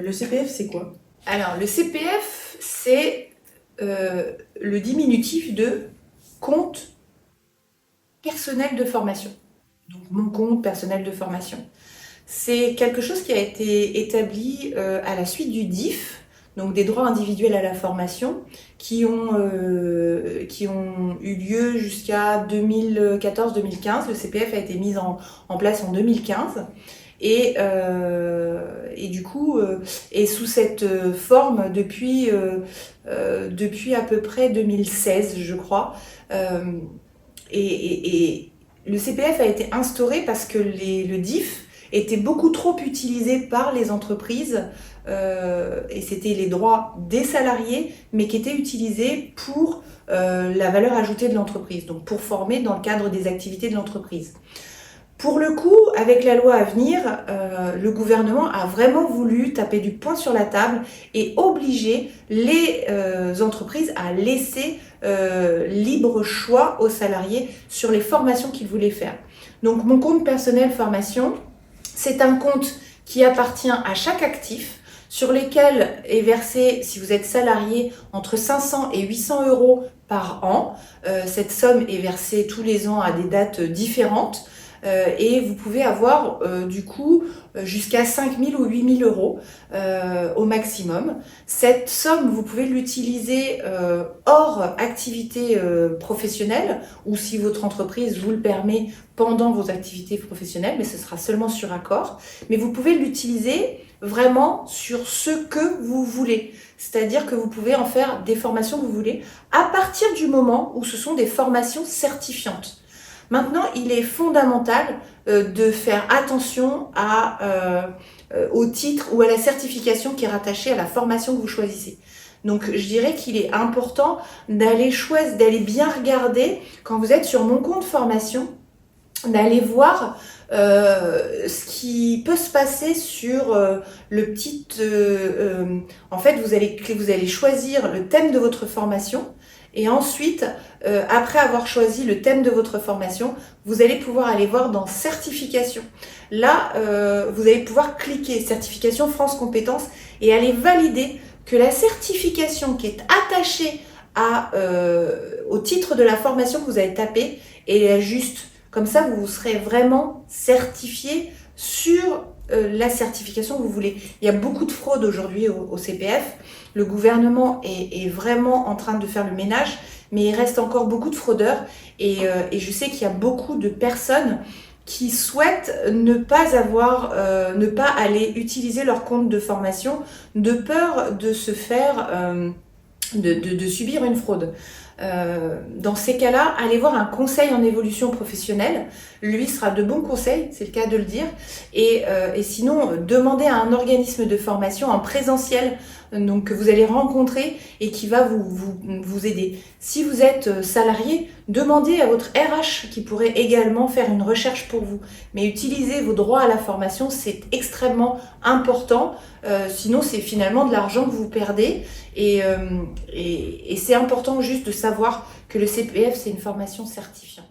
Le CPF, c'est quoi? Alors, le CPF, c'est le diminutif de compte personnel de formation. Donc, mon compte personnel de formation. C'est quelque chose qui a été établi à la suite du DIF, donc des droits individuels à la formation, qui ont eu lieu jusqu'à 2014-2015. Le CPF a été mis en place en 2015. Et du coup, est sous cette forme depuis à peu près 2016, je crois. Et le CPF a été instauré parce que le DIF était beaucoup trop utilisé par les entreprises et c'était les droits des salariés, mais qui étaient utilisés pour la valeur ajoutée de l'entreprise, donc pour former dans le cadre des activités de l'entreprise. Pour le coup, avec la loi à venir, le gouvernement a vraiment voulu taper du poing sur la table et obliger les entreprises à laisser libre choix aux salariés sur les formations qu'ils voulaient faire. Donc mon compte personnel formation, c'est un compte qui appartient à chaque actif, sur lesquels est versé, si vous êtes salarié, entre 500 et 800 euros par an. Cette somme est versée tous les ans à des dates différentes. Et vous pouvez avoir du coup jusqu'à 5 000 ou 8 000 euros au maximum. Cette somme, vous pouvez l'utiliser hors activité professionnelle ou si votre entreprise vous le permet pendant vos activités professionnelles, mais ce sera seulement sur accord. Mais vous pouvez l'utiliser vraiment sur ce que vous voulez. C'est-à-dire que vous pouvez en faire des formations que vous voulez à partir du moment où ce sont des formations certifiantes. Maintenant, il est fondamental de faire attention au titre ou à la certification qui est rattachée à la formation que vous choisissez. Donc, je dirais qu'il est important d'aller bien regarder, quand vous êtes sur mon compte formation, d'aller voir ce qui peut se passer sur le petit... en fait, vous allez choisir le thème de votre formation. Et ensuite, après avoir choisi le thème de votre formation, vous allez pouvoir aller voir dans certification. Là, vous allez pouvoir cliquer certification France Compétences et aller valider que la certification qui est attachée au titre de la formation que vous avez tapé est la juste. Comme ça, vous serez vraiment certifié sur la certification que vous voulez. Il y a beaucoup de fraude aujourd'hui au CPF. Le gouvernement est vraiment en train de faire le ménage, mais il reste encore beaucoup de fraudeurs et je sais qu'il y a beaucoup de personnes qui souhaitent ne pas aller utiliser leur compte de formation de peur de se faire, de subir une fraude. Dans ces cas-là, allez voir un conseil en évolution professionnelle. Lui sera de bons conseils, c'est le cas de le dire. Et sinon, demandez à un organisme de formation en présentiel donc, que vous allez rencontrer et qui va vous aider. Si vous êtes salarié, demandez à votre RH qui pourrait également faire une recherche pour vous. Mais utilisez vos droits à la formation, c'est extrêmement important. Sinon, c'est finalement de l'argent que vous perdez. Et c'est important juste de savoir que le CPF, c'est une formation certifiante.